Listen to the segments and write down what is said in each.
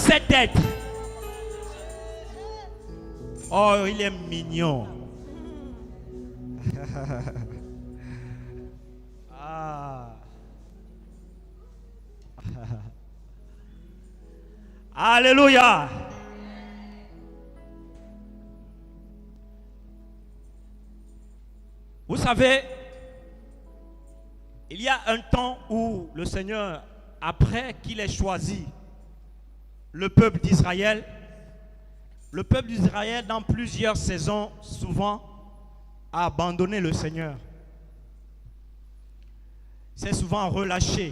cet être. Oh, il est mignon. Ah. Alléluia. Vous savez, il y a un temps où le Seigneur, après qu'il ait choisi le peuple d'Israël, dans plusieurs saisons, souvent, a abandonné le Seigneur. C'est souvent relâché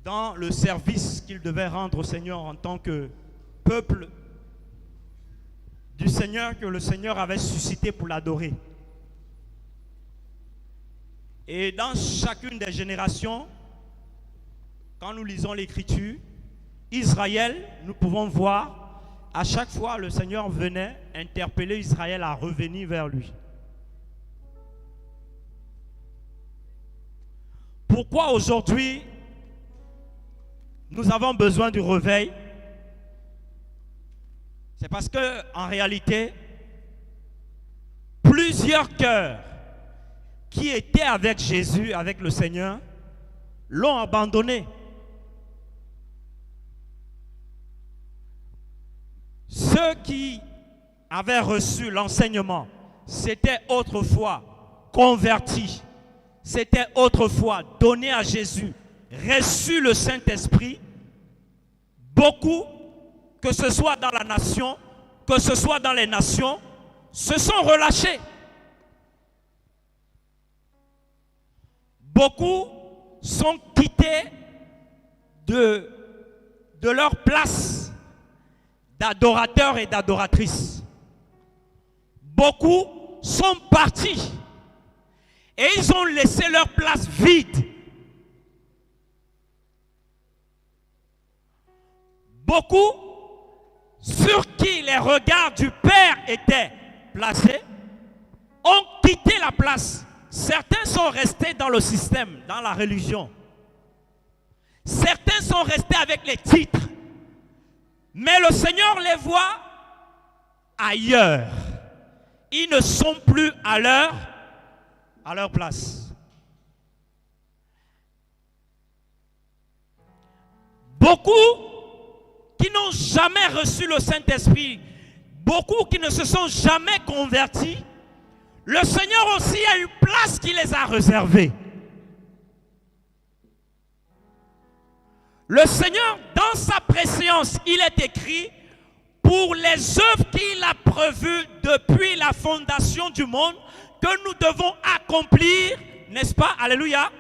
dans le service qu'il devait rendre au Seigneur en tant que peuple du Seigneur que le Seigneur avait suscité pour l'adorer. Et dans chacune des générations, quand nous lisons l'Écriture, Israël, nous pouvons voir, à chaque fois le Seigneur venait interpeller Israël à revenir vers lui. Pourquoi aujourd'hui nous avons besoin du réveil? C'est parce que, en réalité, plusieurs cœurs qui étaient avec Jésus, avec le Seigneur, l'ont abandonné. Ceux qui avaient reçu l'enseignement, c'était autrefois convertis, c'était autrefois donné à Jésus, reçu le Saint-Esprit. Beaucoup, que ce soit dans la nation, que ce soit dans les nations, se sont relâchés. Beaucoup sont quittés de leur place d'adorateurs et d'adoratrices. Beaucoup sont partis et ils ont laissé leur place vide. Beaucoup sur qui les regards du Père étaient placés ont quitté la place. Certains sont restés dans le système, dans la religion. Certains sont restés avec les titres. Mais le Seigneur les voit ailleurs. Ils ne sont plus à leur place. Beaucoup qui n'ont jamais reçu le Saint-Esprit, beaucoup qui ne se sont jamais convertis, le Seigneur aussi a une place qui les a réservée. Le Seigneur, dans sa préscience, il est écrit, pour les œuvres qu'il a prévues depuis la fondation du monde, que nous devons accomplir, n'est-ce pas? Alléluia.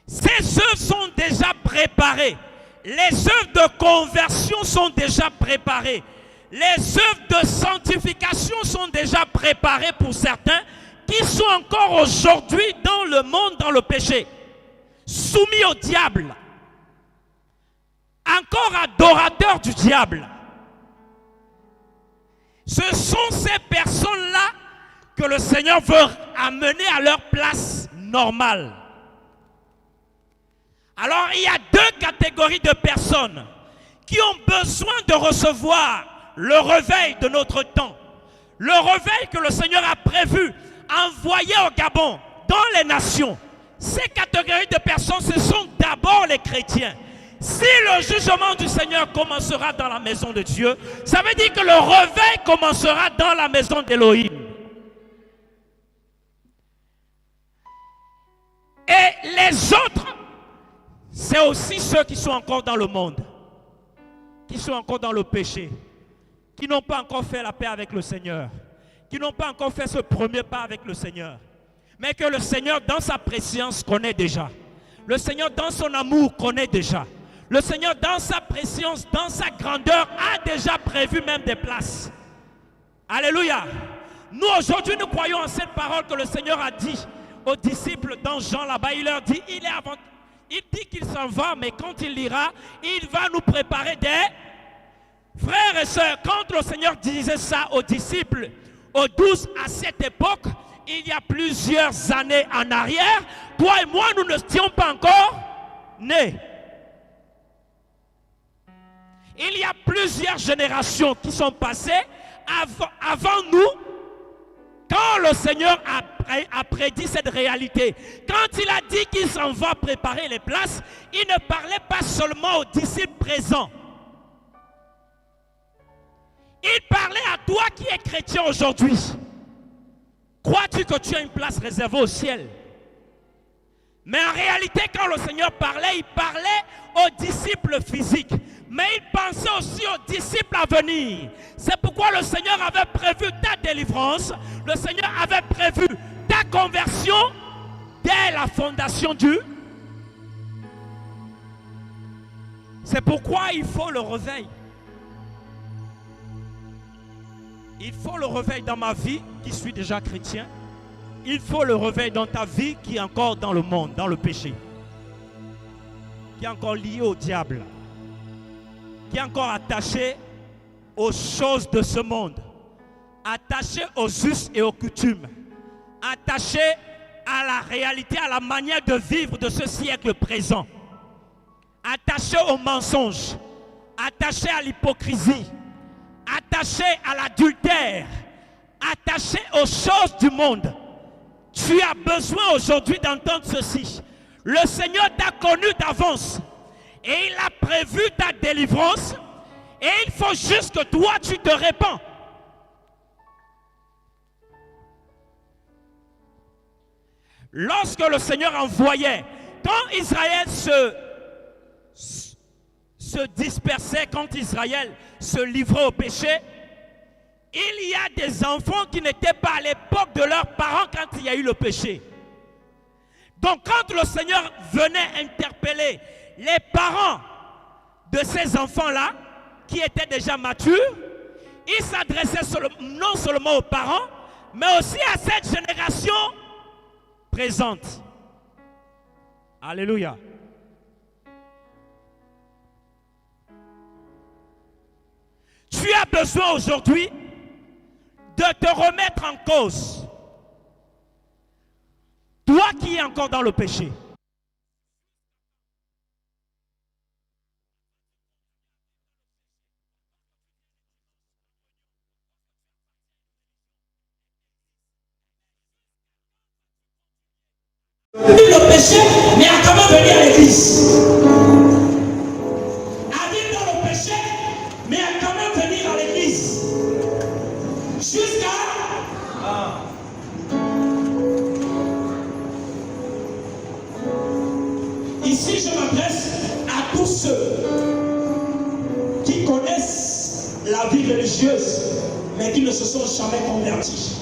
Ces œuvres sont déjà préparées. Les œuvres de conversion sont déjà préparées. Les œuvres de sanctification sont déjà préparées pour certains qui sont encore aujourd'hui dans le monde, dans le péché, soumis au diable, encore adorateurs du diable. Ce sont ces personnes-là que le Seigneur veut amener à leur place normale. Alors il y a deux catégories de personnes qui ont besoin de recevoir le réveil de notre temps. Le réveil que le Seigneur a prévu, envoyé au Gabon, dans les nations. Ces catégories de personnes, ce sont d'abord les chrétiens. Si le jugement du Seigneur commencera dans la maison de Dieu, ça veut dire que le réveil commencera dans la maison d'Élohim. Et les autres, c'est aussi ceux qui sont encore dans le monde, qui sont encore dans le péché, qui n'ont pas encore fait la paix avec le Seigneur, qui n'ont pas encore fait ce premier pas avec le Seigneur, mais que le Seigneur dans sa préscience connaît déjà. Le Seigneur dans son amour connaît déjà. Le Seigneur dans sa préscience, dans sa grandeur a déjà prévu même des places. Alléluia. Nous aujourd'hui nous croyons en cette parole que le Seigneur a dit aux disciples dans Jean là-bas. Il leur dit, il dit qu'il s'en va, mais quand il ira, il va nous préparer des frères et sœurs. Quand le Seigneur disait ça aux disciples, aux 12 à cette époque, il y a plusieurs années en arrière, toi et moi, nous ne étions pas encore nés. Il y a plusieurs générations qui sont passées avant nous, quand le Seigneur a prédit cette réalité. Quand il a dit qu'il s'en va préparer les places, il ne parlait pas seulement aux disciples présents. Il parlait à toi qui es chrétien aujourd'hui. Crois-tu que tu as une place réservée au ciel? Mais en réalité, quand le Seigneur parlait, il parlait aux disciples physiques. Mais il pensait aussi aux disciples à venir. C'est pourquoi le Seigneur avait prévu ta délivrance. Le Seigneur avait prévu ta conversion dès la fondation du. C'est pourquoi il faut le réveil. Il faut le réveil dans ma vie, qui suis déjà chrétien. Il faut le réveil dans ta vie qui est encore dans le monde, dans le péché. Qui est encore lié au diable. Qui est encore attaché aux choses de ce monde. Attaché aux us et aux coutumes. Attaché à la réalité, à la manière de vivre de ce siècle présent. Attaché aux mensonges. Attaché à l'hypocrisie. Attaché à l'adultère. Attaché aux choses du monde. Tu as besoin aujourd'hui d'entendre ceci. Le Seigneur t'a connu d'avance. Et il a prévu ta délivrance. Et il faut juste que toi, tu te répands. Lorsque le Seigneur envoyait, quand Israël se dispersait, quand Israël se livrait au péché, il y a des enfants qui n'étaient pas à l'époque de leurs parents quand il y a eu le péché. Donc quand le Seigneur venait interpeller les parents de ces enfants-là, qui étaient déjà matures, il s'adressait non seulement aux parents, mais aussi à cette génération présente. Alléluia. Tu as besoin aujourd'hui de te remettre en cause. Toi qui es encore dans le péché. Le péché, mais à quand même venir à l'église. À vivre dans le péché, mais à quand même venir à l'église. Jusqu'à. Ici, je m'adresse à tous ceux qui connaissent la vie religieuse, mais qui ne se sont jamais convertis.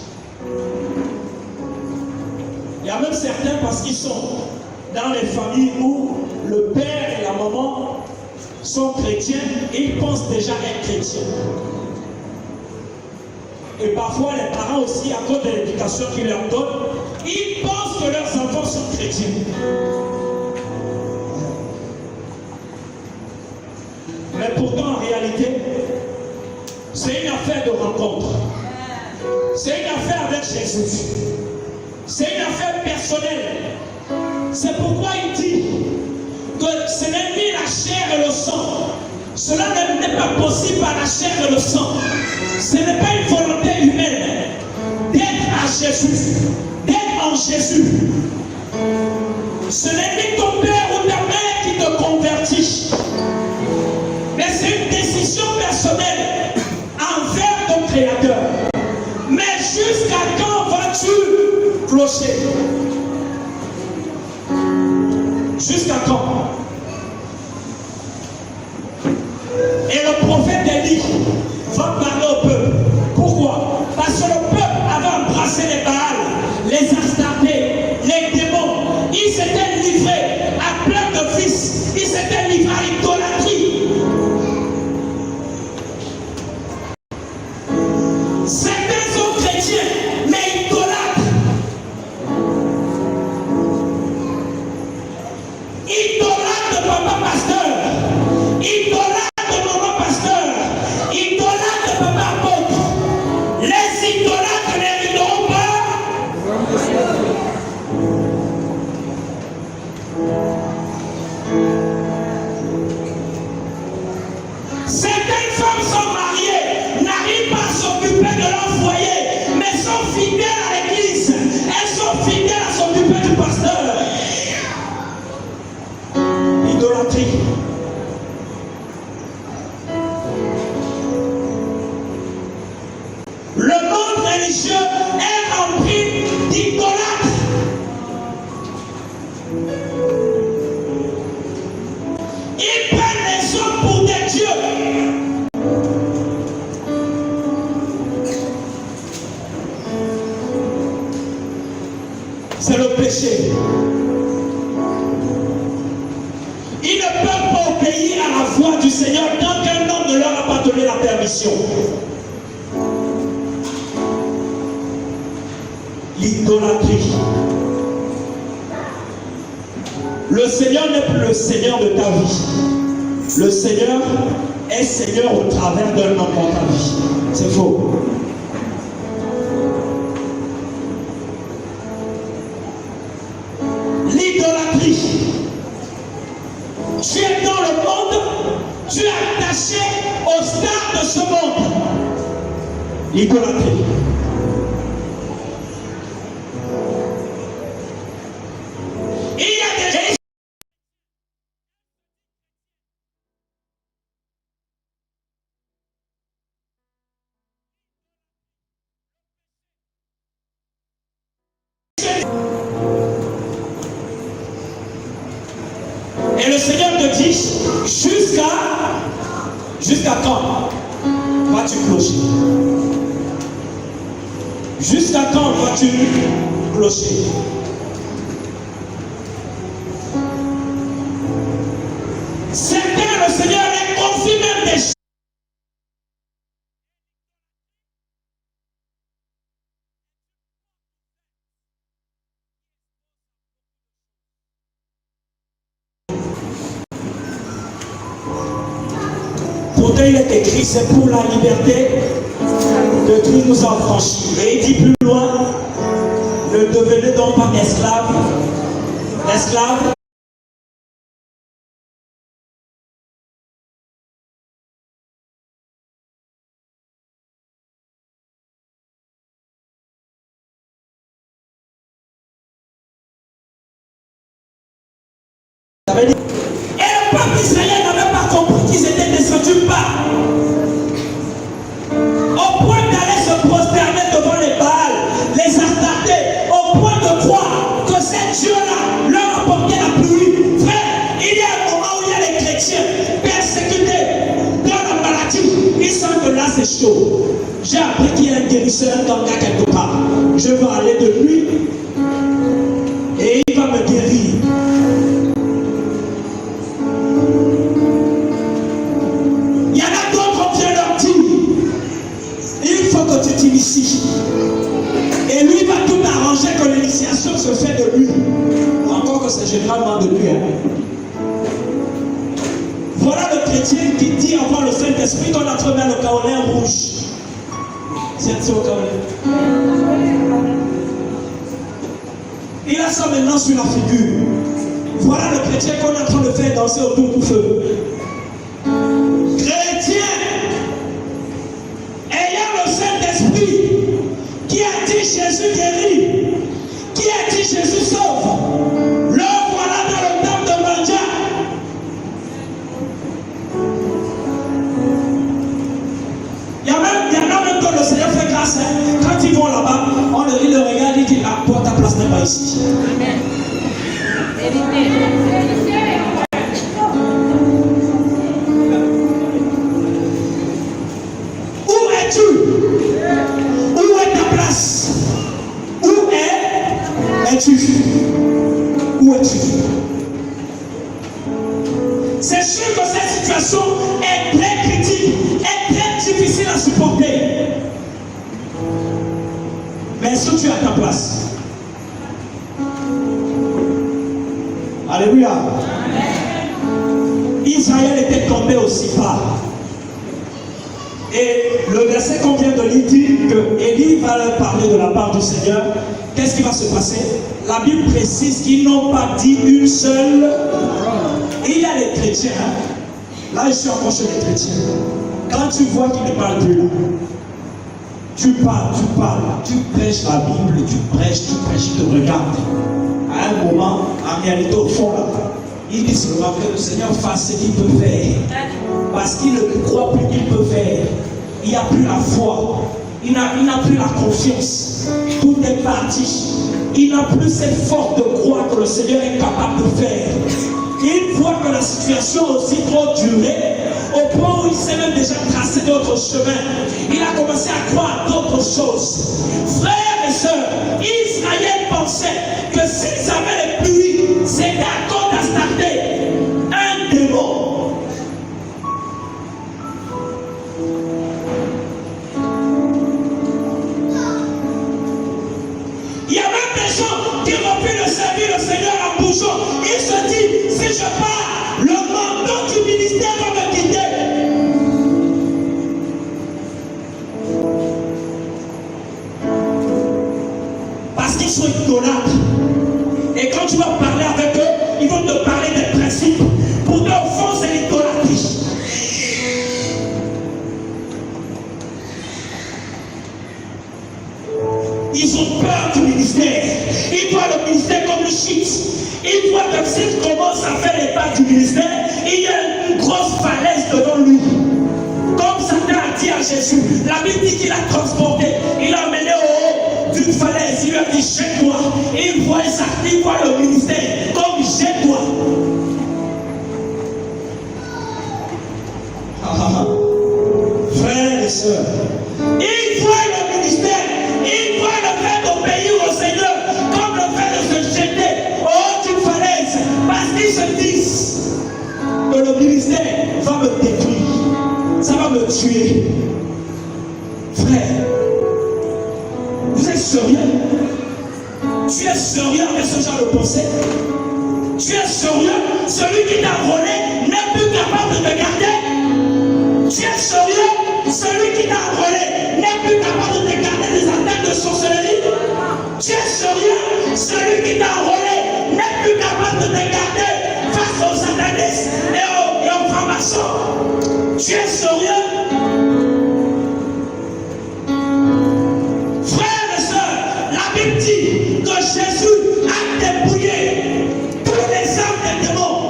Il y a même certains parce qu'ils sont dans les familles où le père et la maman sont chrétiens et ils pensent déjà être chrétiens. Et parfois les parents aussi, à cause de l'éducation qu'ils leur donnent, ils pensent que leurs enfants sont chrétiens. Mais pourtant en réalité, c'est une affaire de rencontre. C'est une affaire avec Jésus. C'est une affaire personnelle. C'est pourquoi il dit que ce n'est ni la chair et le sang. Cela n'est pas possible par la chair et le sang. Ce n'est pas une volonté humaine d'être à Jésus, d'être en Jésus. Ce n'est ni ton père ou ta mère qui te convertit. Mais c'est une décision personnelle envers ton Créateur. Mais jusqu'à quand vas-tu clocher? Jusqu'à quand? Et le prophète Élie va parler au peuple. Pourquoi? Parce que le peuple avait embrassé les Baals, les Astartés, les démons. Ils s'étaient livrés à plein de vices. Ils s'étaient livrés à l'idolâtrie. Certains sont chrétiens, mais idolâtres. Idolâtres de papa pasteur. Idolâtres de maman pasteur. Idolâtres de papa Certaines femmes sont mariées, n'arrivent pas à s'occuper de leur foyer, mais sont fidèles à l'église. Elles sont fidèles à s'occuper du pasteur. Idolâtrie. Le monde religieux est rempli d'idolâtres. Ils prennent les hommes pour des dieux. C'est le péché. Ils ne peuvent pas obéir à la voix du Seigneur tant qu'un homme ne leur a pas donné la permission. L'idolâtrie. Le Seigneur n'est plus le Seigneur de ta vie. Le Seigneur est Seigneur au travers d'un homme dans ta vie. C'est faux. L'idolâtrie. Tu es dans le monde, tu es attaché aux stars de ce monde. L'idolâtrie. Il y a des gens. Et le Seigneur te dit, jusqu'à quand vas-tu clocher? Jusqu'à quand vas-tu clocher? Certains, le Seigneur les confie même des choses. Pourtant, il est écrit, c'est pour la liberté que Christ nous a franchis. Et il dit plus loin, ne devenez donc pas esclaves. Esclaves. Et le peuple d'Israël n'avait pas compris qu'ils étaient descendus bas, au point d'aller se prosterner devant les Baals, les Astartés, au point de croire que ces dieux-là leur apportaient la pluie. Frère, il y a un moment où il y a les chrétiens persécutés dans la maladie. Ils sentent que là c'est chaud. J'ai appris qu'il y a un guérisseur, un ganga quelque part. Je veux aller de lui et il va me guérir. Ici. Et lui va tout arranger que l'initiation se fait de lui. Encore que c'est généralement de lui. Voilà le chrétien qui dit avoir le Saint-Esprit qu'on a trouvé le kaolin rouge. C'est au kaolin. Il a ça maintenant sur la figure. Voilà le chrétien qu'on est en train de faire danser autour du feu. Chrétien ayant le Saint-Esprit, qui a dit Jésus guérit, qui a dit Jésus sauve, le voilà dans le temple de Mandia. Il y a même que le Seigneur fait grâce. Quand ils vont là-bas, il le regarde et dit ah, toi ta place n'est pas ici. Amen. Où es-tu? C'est sûr que cette situation est très critique, est très difficile à supporter. Mais est-ce que tu es à ta place? Alléluia. Israël était tombé aussi bas. Et le verset qu'on vient de lire dit que Élie va leur parler de la part du Seigneur. Qu'est-ce qui va se passer? La Bible précise qu'ils n'ont pas dit une seule. Et il y a les chrétiens. Là, je suis encore chez les chrétiens. Quand tu vois qu'il ne parle plus là, tu parles, tu prêches la Bible, tu prêches, tu te regardes. À un moment, en réalité, au fond là, il dit seulement que le Seigneur fasse ce qu'il peut faire. Parce qu'il ne croit plus qu'il peut faire. Il n'y a plus la foi. Il n'a plus la confiance. Tout est parti. Il n'a plus cette force de croire que le Seigneur est capable de faire. Il voit que la situation a aussi trop duré, au point où il s'est même déjà tracé d'autres chemins. Il a commencé à croire d'autres choses. Frères et sœurs, Israël pensait que s'ils avaient les pluies, c'était à cause d'Astarté, un démon. Il y a même des gens qui ont pu le servir le Seigneur en bougeant. Ils se disent, si je pars, le mandat du ministère va me quitter. Parce qu'ils sont idolâtres. Et quand tu vas parler avec eux, ils vont te parler des principes. Pour toi, au fond, c'est l'idolâtrie. Ils ont peur du ministère. Ils voient le ministère comme le shit. Ils voient que s'ils commencent à faire les pas du ministère, il y a une grosse falaise devant lui. Comme Satan a dit à Jésus, la Bible dit qu'il a transporté, il l'a amené au haut d'une falaise, il lui a dit jette-toi. Il voit ça, il voit le ministère comme jette-toi. Frères et sœurs, il voit le ministère. Il voit le fait d'obéir au Seigneur comme le fait de se jeter au haut d'une falaise. Parce qu'ils se disent que le ministère va me détruire. Ça va me tuer. Frère, vous êtes sérieux? Tu es sérieux avec ce genre de pensée? Tu es sérieux? Celui qui t'a volé n'est plus capable de te garder? Tu es sérieux? Celui qui t'a volé n'est plus capable de te garder des attaques de sorcellerie? Tu es sérieux? Celui qui t'a volé n'est plus capable de te garder face aux satanistes et aux francs-maçons? Tu es sérieux? Frères et sœurs, la Bible dit que Jésus a dépouillé tous les âmes des démons.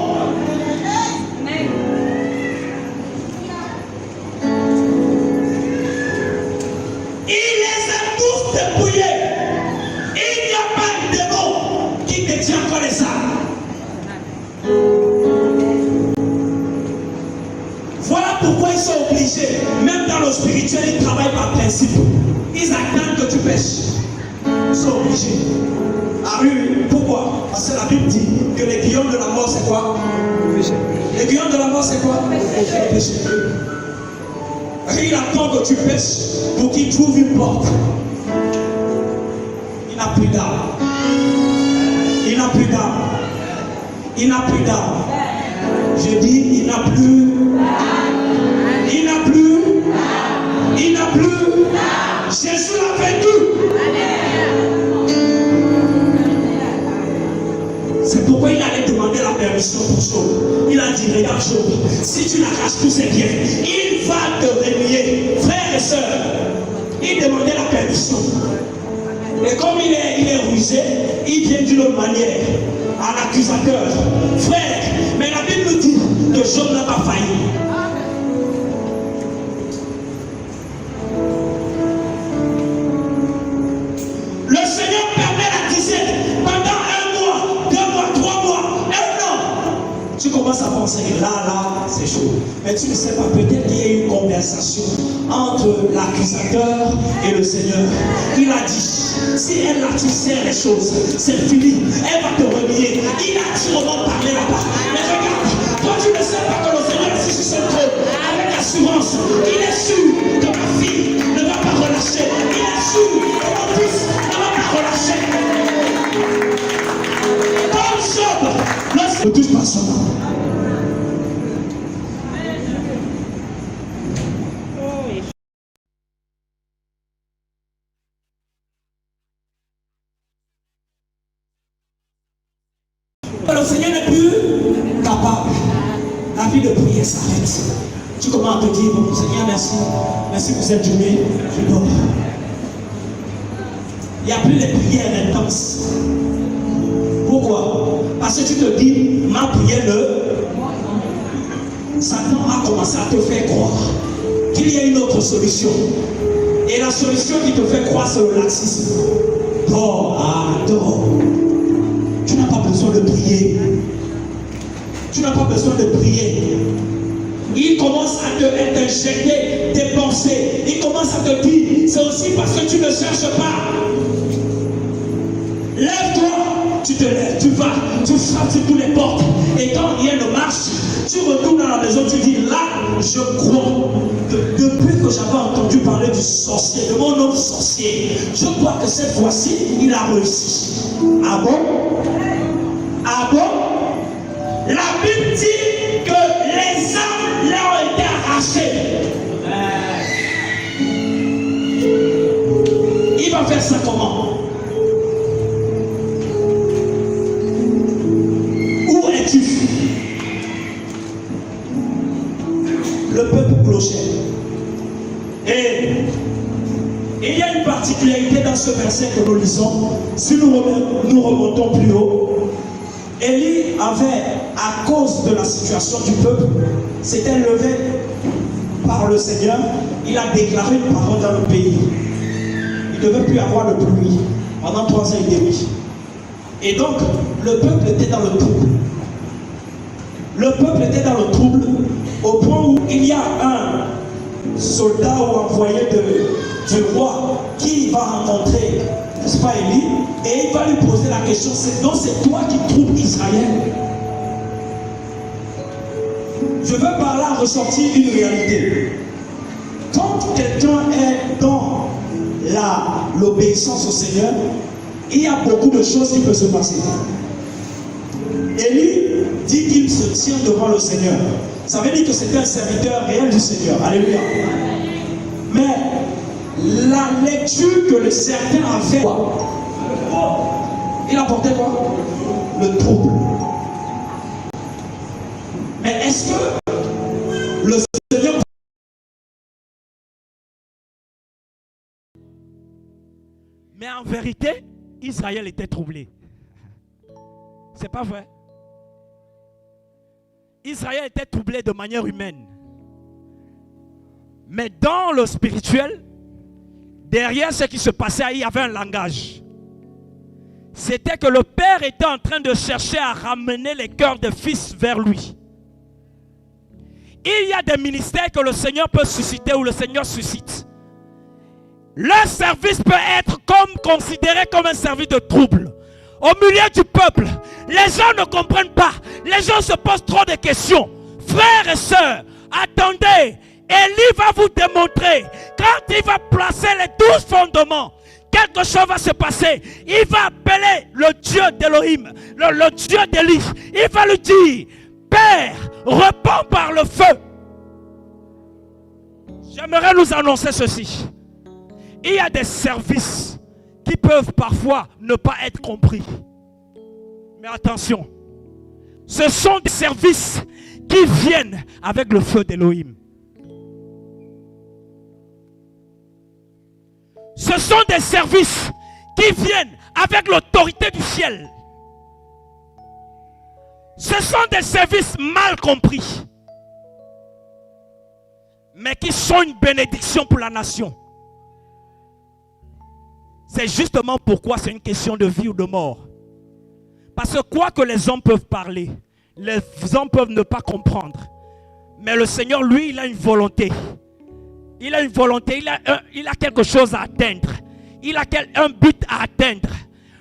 Il les a tous dépouillés. Il n'y a pas de démon qui détient encore les âmes. Voilà pourquoi ils sont obligés, même dans le spirituel, ils travaillent par principe. Ils attendent que tu pêches. Ils sont obligés. Ah oui, pourquoi? Parce que la Bible dit que les guillaumes de la mort, c'est quoi? Le péché. Les guillaumes de la mort, c'est quoi? Le péché. Il attend que tu pêches pour qu'il trouve une porte. Il n'a plus d'âme. Il n'a plus d'âme. Il n'a plus d'âme. Je dis, il n'a plus. Il n'a plus. Il n'a plus. Jésus l'a vaincu. C'est pourquoi il allait demander la permission pour Job. Il a dit, regarde Job, si tu l'arraches tous ses biens, il va te remuer. Frères et sœurs, il demandait la permission. Et comme il est rusé, il vient d'une autre manière à l'accusateur. Frère, mais la Bible nous dit que Job n'a pas failli. Le Seigneur permet la disette pendant 1 mois, 2 mois, 3 mois, 1 an. Tu commences à penser que là, c'est chaud. Mais tu ne sais pas, peut-être qu'il y a eu une conversation entre l'accusateur et le Seigneur. Il a dit, si elle là, tu sais les choses, c'est fini. Elle va te renier. Il a sûrement parlé là-bas. Mais regarde, toi tu ne sais pas que le Seigneur est sur son trône. Avec assurance, il est sûr que ma fille ne va pas relâcher. Il est sûr que mon fils ne va pas relâcher. Comme Job, ne touche pas son nom. Le Seigneur n'est plus capable. la vie de prière s'arrête. Tu commences à te dire, bon, Seigneur, merci. Merci pour cette journée. Je dors. Il n'y a plus de prières intenses. Pourquoi? Parce que tu te dis, ma prière, Satan a commencé à te faire croire qu'il y a une autre solution. Et la solution qui te fait croire, c'est le laxisme. Dors. Tu n'as pas besoin de prier. Tu n'as pas besoin de prier. Il commence à t'injecter des pensées. Il commence à te dire, c'est aussi parce que tu ne cherches pas. Lève-toi, tu te lèves, tu vas, tu frappes sur toutes les portes. Et quand rien ne marche, tu retournes dans la maison, tu dis, là, je crois. Depuis que j'avais entendu parler du sorcier, de mon homme sorcier, je crois que cette fois-ci, il a réussi. Ah bon? Ah bon? La Bible dit que les âmes leur ont été arrachées. Il va faire ça comment? Où es-tu? Le peuple clochait. Et il y a une particularité dans ce verset que nous lisons. Si nous remontons plus haut, Élie avait, à cause de la situation du peuple, s'était levé par le Seigneur. Il a déclaré une parole dans le pays. Il ne devait plus avoir de pluie pendant 3 ans et demi. Et donc, le peuple était dans le trouble. Le peuple était dans le trouble au point où il y a un soldat ou envoyé du roi qui va rencontrer, n'est-ce pas, Élie, et il va lui poser la question, donc c'est toi qui troubles Israël. Je veux par là ressortir une réalité. Quand quelqu'un est dans l'obéissance au Seigneur, il y a beaucoup de choses qui peuvent se passer. Élie dit qu'il se tient devant le Seigneur. Ça veut dire que c'était un serviteur réel du Seigneur. Alléluia. Mais la lecture que le certain a fait, il apportait quoi? Le trouble. Mais est-ce que le Seigneur... Mais en vérité, Israël était troublé. C'est pas vrai. Israël était troublé de manière humaine. Mais dans le spirituel, derrière ce qui se passait, il y avait un langage. C'était que le père était en train de chercher à ramener les cœurs des fils vers lui. Il y a des ministères que le Seigneur peut susciter ou le Seigneur suscite. Leur service peut être considéré comme un service de trouble. Au milieu du peuple, les gens ne comprennent pas. Les gens se posent trop de questions. Frères et sœurs, attendez. Élie va vous démontrer. Quand il va placer les 12 fondements, quelque chose va se passer. Il va appeler le Dieu d'Élohim, le Dieu d'Élie. Il va lui dire, Père, réponds par le feu. J'aimerais nous annoncer ceci. Il y a des services qui peuvent parfois ne pas être compris. Mais attention, ce sont des services qui viennent avec le feu d'Élohim. Ce sont des services qui viennent avec l'autorité du ciel. Ce sont des services mal compris, mais qui sont une bénédiction pour la nation. C'est justement pourquoi c'est une question de vie ou de mort. Parce que quoi que les hommes peuvent parler, les hommes peuvent ne pas comprendre. Mais le Seigneur, lui, il a une volonté. Il a une volonté, il a quelque chose à atteindre. Il a un but à atteindre.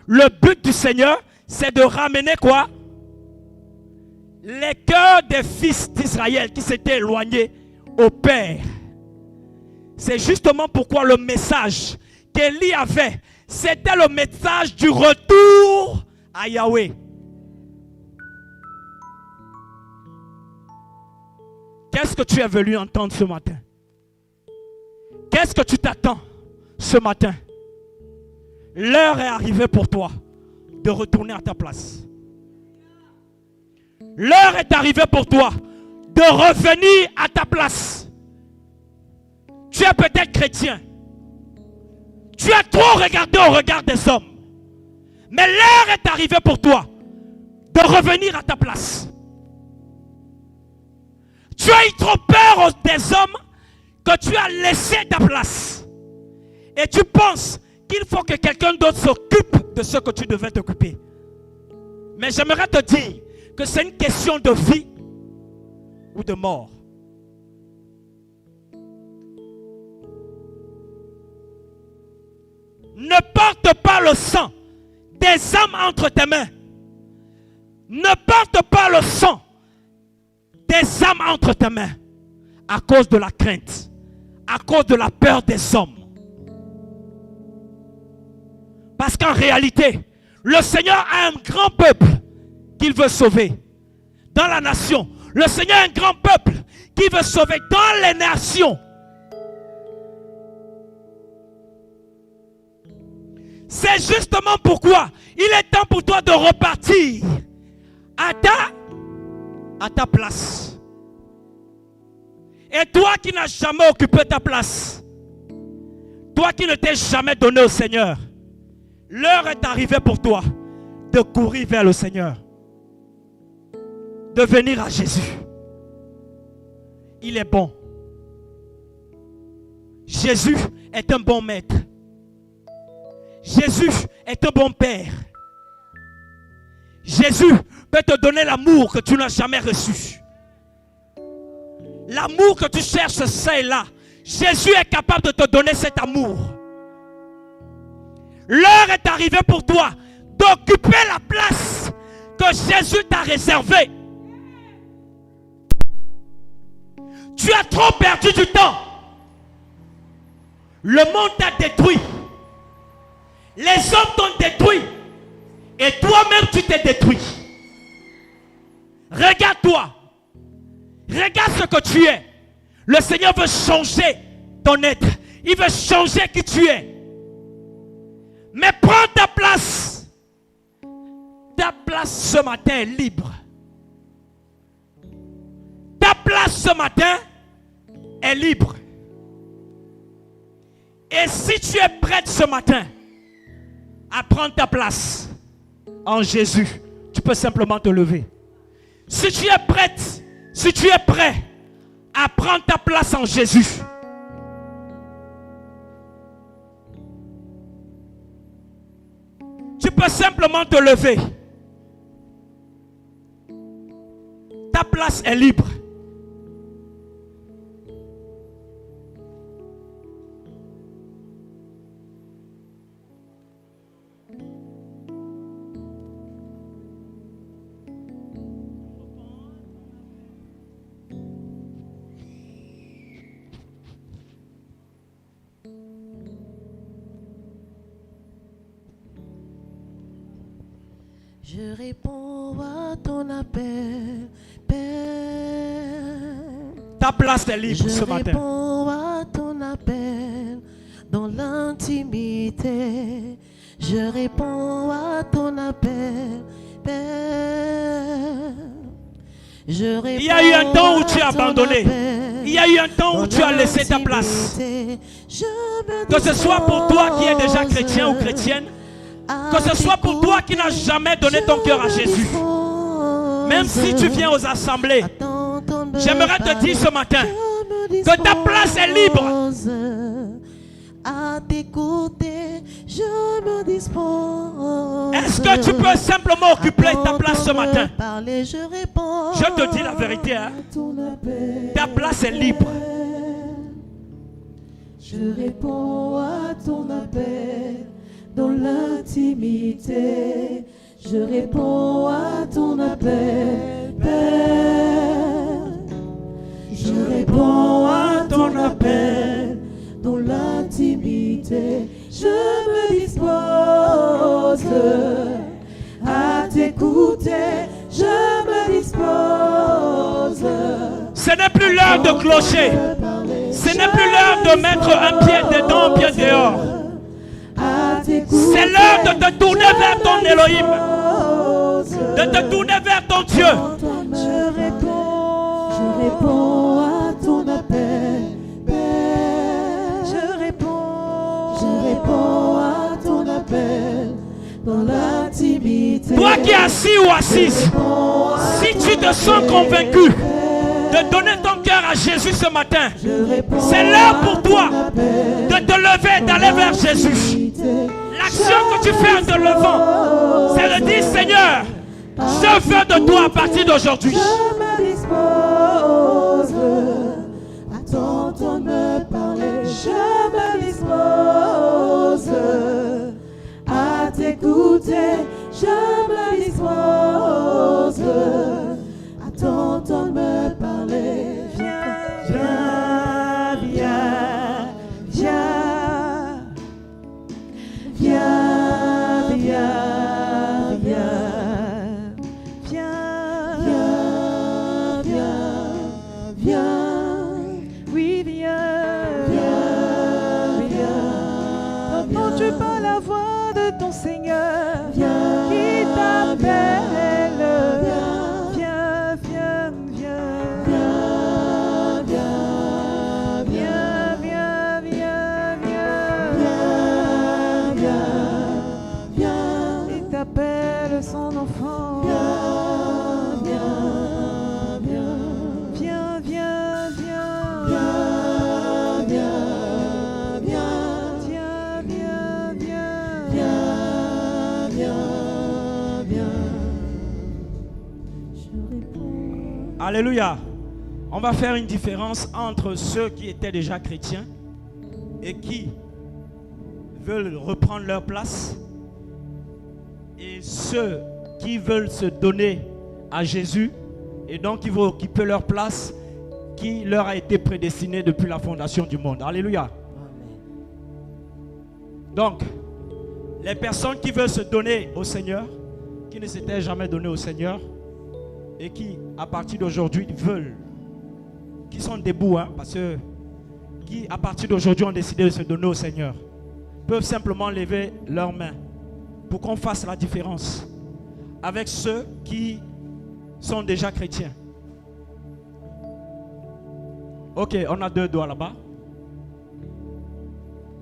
Le but du Seigneur, c'est de ramener quoi? Les cœurs des fils d'Israël qui s'étaient éloignés au Père. C'est justement pourquoi le message qu'Élie avait, c'était le message du retour à Yahweh. Qu'est-ce que tu es venu entendre ce matin? Qu'est-ce que tu t'attends ce matin? L'heure est arrivée pour toi de retourner à ta place. L'heure est arrivée pour toi de de revenir à ta place. Tu es peut-être chrétien. Tu as trop regardé au regard des hommes. Mais l'heure est arrivée pour toi de revenir à ta place. Tu as eu trop peur des hommes que tu as laissé ta place. Et tu penses qu'il faut que quelqu'un d'autre s'occupe de ce que tu devais t'occuper. Mais j'aimerais te dire que c'est une question de vie ou de mort. Ne porte pas le sang des âmes entre tes mains. Ne porte pas le sang des âmes entre tes mains à cause de la crainte, à cause de la peur des hommes. Parce qu'en réalité, le Seigneur a un grand peuple qu'il veut sauver dans la nation. Le Seigneur a un grand peuple qu'il veut sauver dans les nations. C'est justement pourquoi il est temps pour toi de repartir à ta place. Et toi qui n'as jamais occupé ta place, toi qui ne t'es jamais donné au Seigneur, l'heure est arrivée pour toi de courir vers le Seigneur, de venir à Jésus. Il est bon. Jésus est un bon maître. Jésus est un bon père. Jésus peut te donner l'amour que tu n'as jamais reçu. L'amour que tu cherches, c'est là. Jésus est capable de te donner cet amour. L'heure est arrivée pour toi d'occuper la place que Jésus t'a réservée. Tu as trop perdu du temps. Le monde t'a détruit. Les hommes t'ont détruit. Et toi-même tu t'es détruit. Regarde-toi. Regarde ce que tu es. Le Seigneur veut changer ton être. Il veut changer qui tu es. Mais prends ta place. Ta place ce matin est libre. Ta place ce matin est libre. Et si tu es prête ce matin à prendre ta place en Jésus, tu peux simplement te lever. Si tu es prête, si tu es prêt à prendre ta place en Jésus, tu peux simplement te lever. Ta place est libre. Je réponds à ton appel, Père. Ta place est libre ce matin. Je réponds à ton appel dans l'intimité. Je réponds à ton appel, Père. Je réponds. Il y a eu un temps où tu as abandonné. Il y a eu un temps où tu as laissé ta place. Que ce soit pour toi qui es déjà chrétien ou chrétienne, que ce soit pour toi qui n'as jamais donné ton cœur à Jésus, même si tu viens aux assemblées, j'aimerais te dire ce matin que ta place est libre. À t'écouter, je me dispose. Est-ce que tu peux simplement occuper ta place ce matin? Je te dis la vérité, hein? Ta place est libre. Je réponds à ton appel dans l'intimité. Je réponds à ton appel, Père. Je réponds à ton appel dans l'intimité. Je me dispose à t'écouter. Je me dispose. Ce n'est plus l'heure de clocher. Ce n'est plus l'heure de mettre un pied dedans, un pied dehors. C'est l'heure de te tourner vers ton Elohim, de te tourner vers ton Dieu. Je réponds Je réponds à ton appel, Père. Je réponds À ton appel dans l'intimité. Toi qui es assis ou assise, si tu te sens convaincu de donner ton cœur à Jésus ce matin, c'est l'heure pour toi de te lever et d'aller vers Jésus. L'action que tu fais en te levant, c'est de dire Seigneur, je veux de toi à partir d'aujourd'hui. Je me dispose à t'entendre me parler. Je me dispose à t'écouter. Je me dispose à t'entendre me parler. Viens, viens, viens, viens, viens, viens, viens. Viens, viens, viens, Oui, viens. viens, viens. Entends-tu pas la voix de ton Seigneur Viens, qui t'appelle? viens, Viens, viens, viens. viens, viens, Viens, viens, viens, viens. viens, viens, Il t'appelle son enfant. viens, viens, viens. Viens, viens, viens. Viens, viens, viens. Viens, viens, viens. Viens, viens, viens. Je réponds. Alléluia. On va faire une différence entre ceux qui étaient déjà chrétiens et qui veulent reprendre leur place et ceux qui veulent se donner à Jésus et donc qui vont occuper leur place qui leur a été prédestinée depuis la fondation du monde. Alléluia. Donc, les personnes qui veulent se donner au Seigneur, qui ne s'étaient jamais données au Seigneur et qui, à partir d'aujourd'hui, veulent, qui sont debout, parce que qui, à partir d'aujourd'hui, ont décidé de se donner au Seigneur, peuvent simplement lever leurs mains pour qu'on fasse la différence avec ceux qui sont déjà chrétiens. Ok, on a 2 doigts là-bas.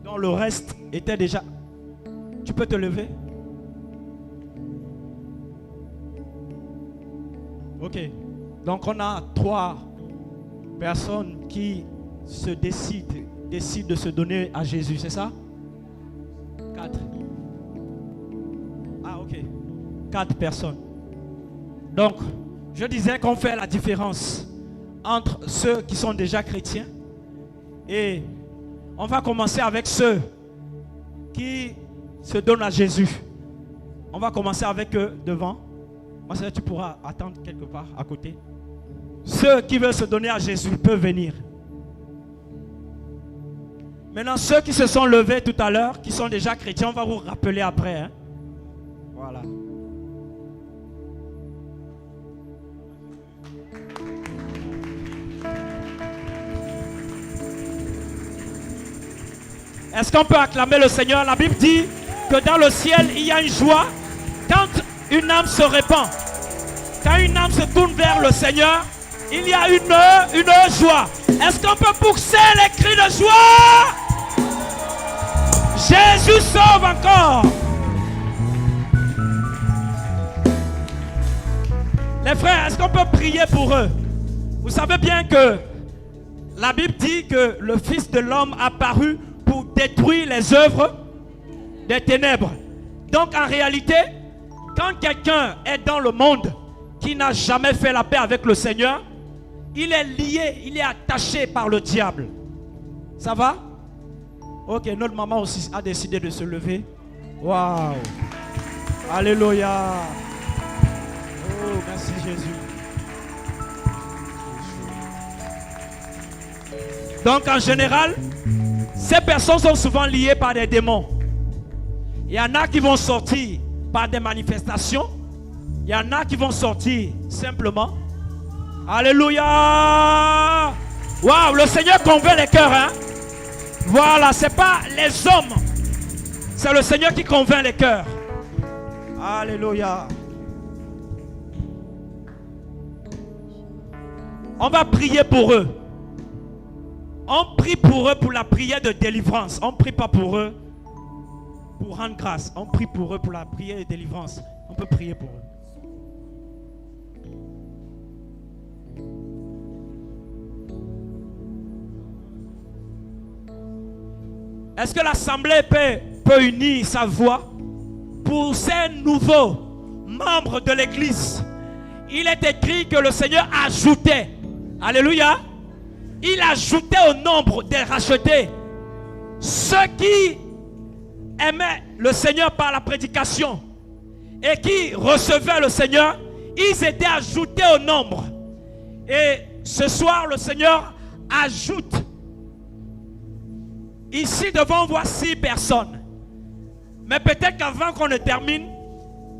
Donc le reste était déjà... Tu peux te lever? Ok. Donc on a 3 personnes qui se décident de se donner à Jésus, c'est ça? 4. Ah ok. 4 personnes. Donc, je disais qu'on fait la différence entre ceux qui sont déjà chrétiens et on va commencer avec ceux qui se donnent à Jésus. On va commencer avec eux devant. Moi, tu pourras attendre quelque part à côté. Ceux qui veulent se donner à Jésus peuvent venir. Maintenant, ceux qui se sont levés tout à l'heure, qui sont déjà chrétiens, on va vous rappeler après. Voilà. Est-ce qu'on peut acclamer le Seigneur? La Bible dit que dans le ciel, il y a une joie quand une âme se répand. Quand une âme se tourne vers le Seigneur, il y a une joie. Est-ce qu'on peut pousser les cris de joie? Jésus sauve encore. Les frères, est-ce qu'on peut prier pour eux? Vous savez bien que la Bible dit que le Fils de l'homme a paru pour détruire les œuvres des ténèbres. Donc en réalité, quand quelqu'un est dans le monde qui n'a jamais fait la paix avec le Seigneur, il est lié, il est attaché par le diable. Ça va? Ok, notre maman aussi a décidé de se lever. Waouh! Alléluia! Oh, merci Jésus. Donc en général, ces personnes sont souvent liées par des démons. Il y en a qui vont sortir par des manifestations. Il y en a qui vont sortir simplement. Alléluia! Waouh, le Seigneur convainc les cœurs, hein? Voilà, c'est pas les hommes. C'est le Seigneur qui convainc les cœurs. Alléluia. On va prier pour eux. On prie pour eux pour la prière de délivrance. On ne prie pas pour eux pour rendre grâce. On prie pour eux pour la prière de délivrance. On peut prier pour eux. Est-ce que l'Assemblée peut unir sa voix pour ces nouveaux membres de l'Église? Il est écrit que le Seigneur ajoutait. Alléluia. Il ajoutait au nombre des rachetés ceux qui aimaient le Seigneur par la prédication et qui recevaient le Seigneur. Ils étaient ajoutés au nombre. Et ce soir, le Seigneur ajoute. Ici devant, on voit 6 personnes. Mais peut-être qu'avant qu'on ne termine,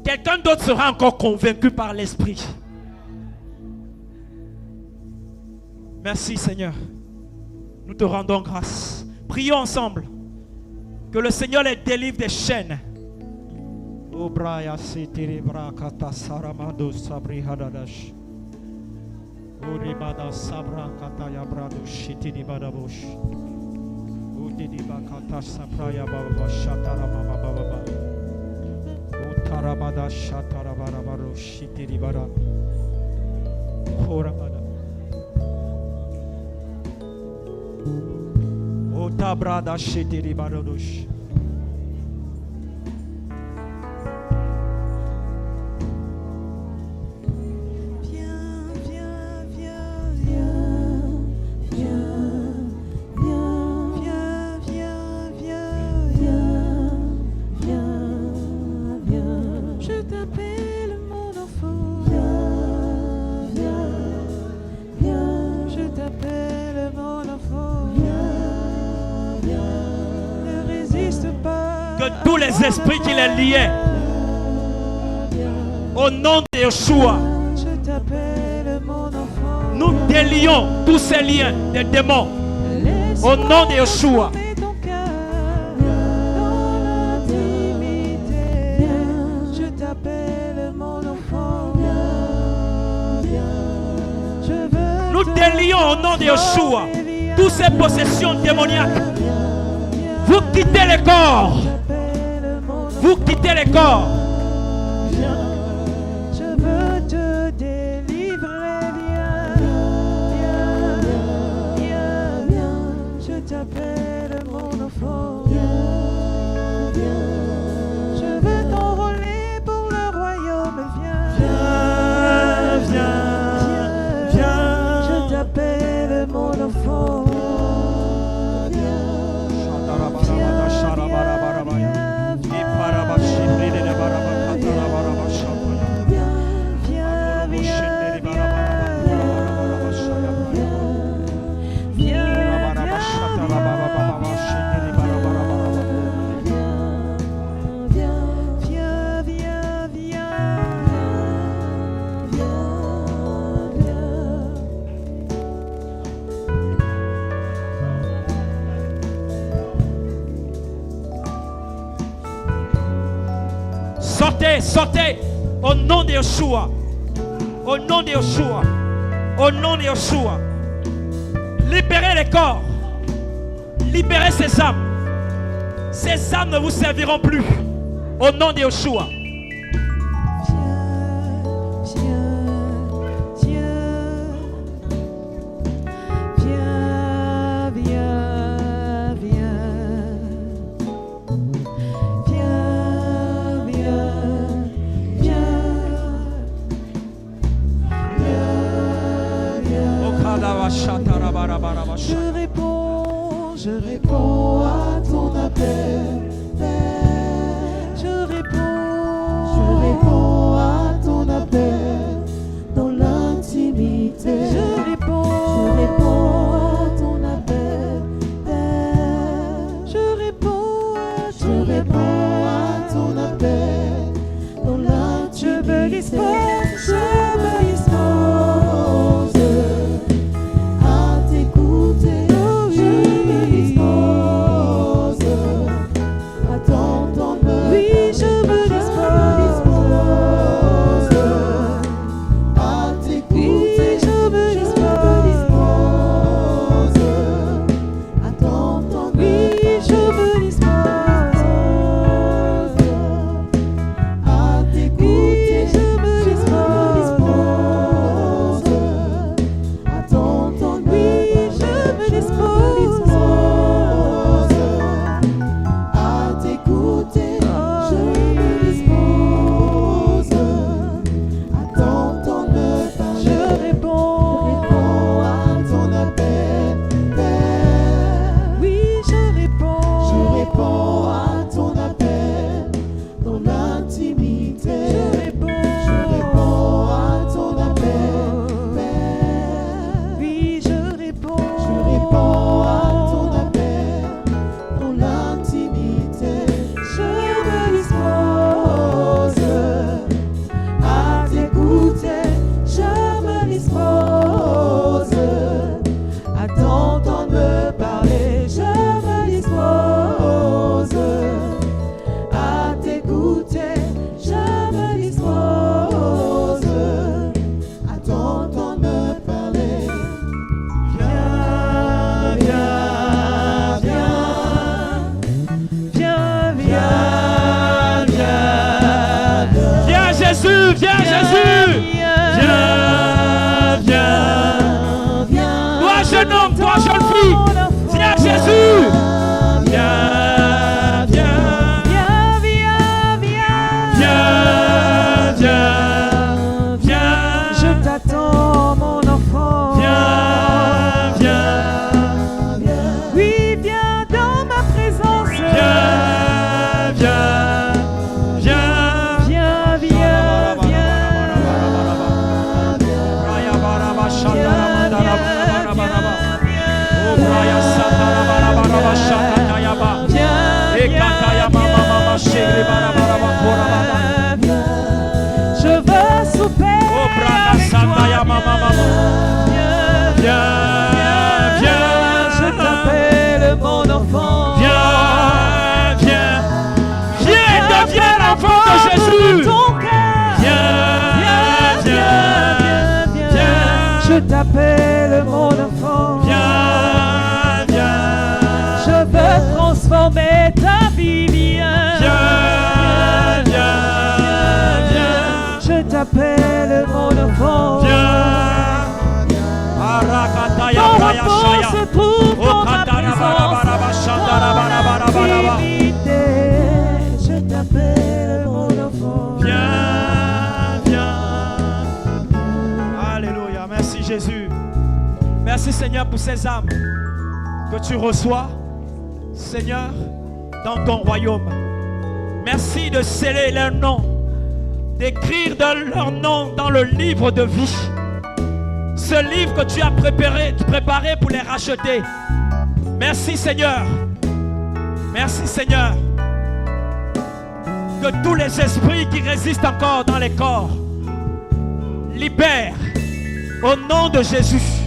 quelqu'un d'autre sera encore convaincu par l'Esprit. Merci Seigneur. Nous te rendons grâce. Prions ensemble. Que le Seigneur les délivre des chaînes. Tous les esprits qui les liaient, au nom de Yeshua, nous délions tous ces liens des démons au nom de Yeshua. Nous délions au nom de Yeshua toutes ces possessions démoniaques. Vous quittez les corps. Vous quittez les corps. Je veux te délivrer, viens, je t'appelle mon enfant. Je veux t'enrôler pour le royaume, viens, je t'appelle mon enfant. Sortez, sortez, au nom de Yeshua, au nom de Yeshua, au nom de Yeshua. Libérez les corps, libérez ces âmes. Ces âmes ne vous serviront plus, au nom de Yeshua. Je réponds à ton appel. Je réponds à ton appel dans l'intimité. Je réponds à ton appel. Je réponds à ton appel dans l'intimité. Je me dispose, à t'écouter. Je me dispose viens Jésus. Viens, viens. Toi jeune homme, toi jeune fille, viens Jésus. Viens, viens. Viens, viens. Je t'attends, mon enfant. Viens. Oui, viens dans ma présence. Viens. Je veux souper avec toi. Viens, je t'appelle mon enfant. Viens, deviens l'enfant de Jésus. Ton cœur. Viens. Je t'appelle mon enfant. Viens. Je veux transformer ta vie. Viens. Je t'appelle mon enfant. Ton repos se trouve dans ma présence. Je t'appelle mon enfant. Viens. Alléluia. Merci Jésus. Merci Seigneur pour ces âmes que tu reçois, Seigneur, dans ton royaume. Merci de sceller leur nom, d'écrire leur nom dans le livre de vie. Ce livre que tu as préparé pour les racheter. Merci Seigneur. Merci Seigneur. Que tous les esprits qui résistent encore dans les corps libèrent au nom de Jésus.